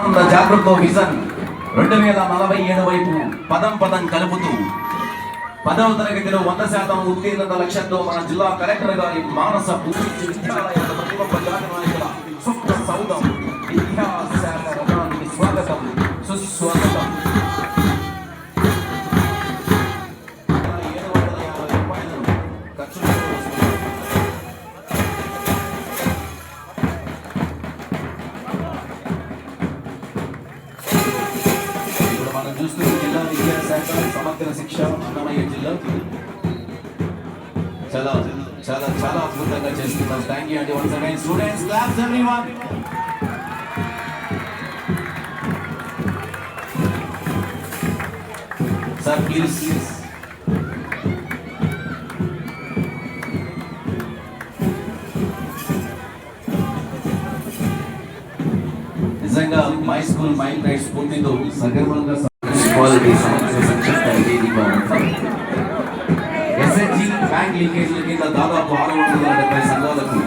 జాగృత vision 2047 వైపు పదం పదం కలుపుతూ 10వ తరగతిలో 100% ఉత్తీర్ణత లక్ష్యంతో మన జిల్లా కలెక్టర్ గారి మానస పూర్తి విద్యాలయాల ప్రతిభ నాయకుల సుప్త సౌధం విద్యాశాఖ రథానికి స్వాగతం సుస్వాగతం. 750 రూపాయలను ఖర్చు చూస్తున్న జిల్లా విద్యాశాఖ సమగ్ర శిక్ష అన్నమయ్య జిల్లా చాలా చాలా చాలా అద్భుతంగా చేస్తున్నారు. థ్యాంక్ యూ అండి. Once again students claps everyone. Sir please నిజంగా మై స్కూల్ మై ప్రైడ్ స్ఫూర్తితో సగర్వంగా క్వాలిటీ సమస్య సంక్షిప్త నివేదిక ఎస్హెచ్జి బ్యాంక్ లీకేజ్ల కింద దాదాపు 670 సంఘాలకు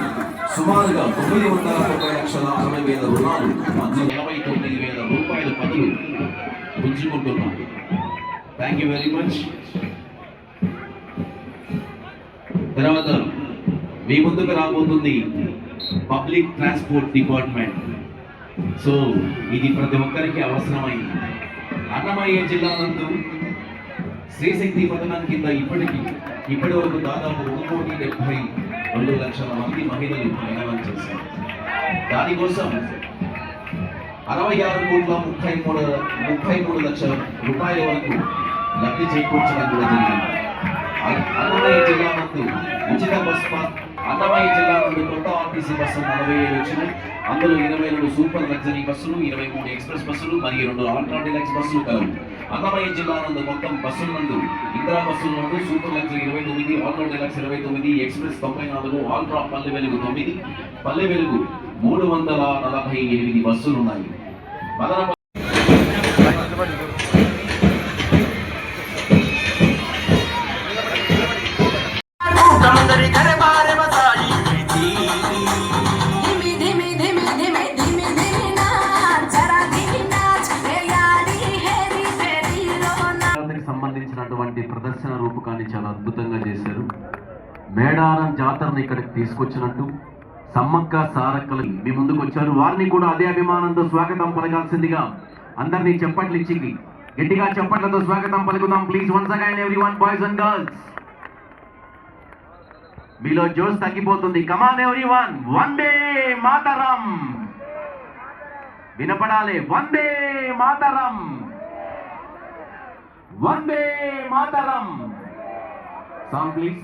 సుమారుగా 930,60,60,000 రుణాలు మంజూరు 29,000 రూపాయల పనులు పుంజుకుంటున్నారు. Thank you very much. తర్వాత మీ ముందుకు రాబోతుంది పబ్లిక్ ట్రాన్స్పోర్ట్ డిపార్ట్మెంట్. సో ఇది ప్రతి ఒక్కరికి అవసరమైంది. అన్నమయ్య జిల్లా నందు శ్రీశక్తి పథకం కింద ఇప్పటి వరకు దాదాపు 1,72,00,000 మంది మహిళలు ప్రయాణం చేశారు. దానికోసం 66,33 లక్షల రూపాయల వరకు లబ్ధి చేకూర్చడం కూడా జరిగింది. అన్నమయ్య జిల్లా నందు ఉచిత బస్ పాస్ అన్నమయ్య జిల్లా నుండి కొత్త ఆర్టీసీ బస్సులు 47 వచ్చినాయి. అందులో 22 సూపర్ లగ్జరీ బస్సులు, 23 ఎక్స్ప్రెస్ బస్సులు మరియు 2 అల్ట్రా డిలక్స్ బస్సులు కలవు. అన్నమయ్య జిల్లా నందు మొత్తం బస్సుల నందు ఇందిరా బస్సుల నందు super luxury 29, ultra deluxe 29, express 94, ultra Palle Velugu 9, Palle Velugu 348 బస్సులు ఉన్నాయి. సంబంధించినటువంటి ప్రదర్శన రూపకాన్ని చాలా అద్భుతంగా చేశారు. మేడారం జాతరను ఇక్కడికి తీసుకొచ్చినట్టు సమ్మక్క సారక్కలు మీ ముందుకు వచ్చారు. వారిని కూడా అదే అభిమానంతో స్వాగతం పలకాల్సిందిగా అందరినీ చప్పట్లు ఇచ్చి గట్టిగా చప్పట్లతో స్వాగతం పలుకుదాం. Please once again everyone, boys and girls. మీలో జోష్ తగ్గిపోతుంది. కమాన్ ఎవ్రీవన్, వందే మాతరం వినపడాలి. వందే మాతరం, వందే మాతరం. Song please.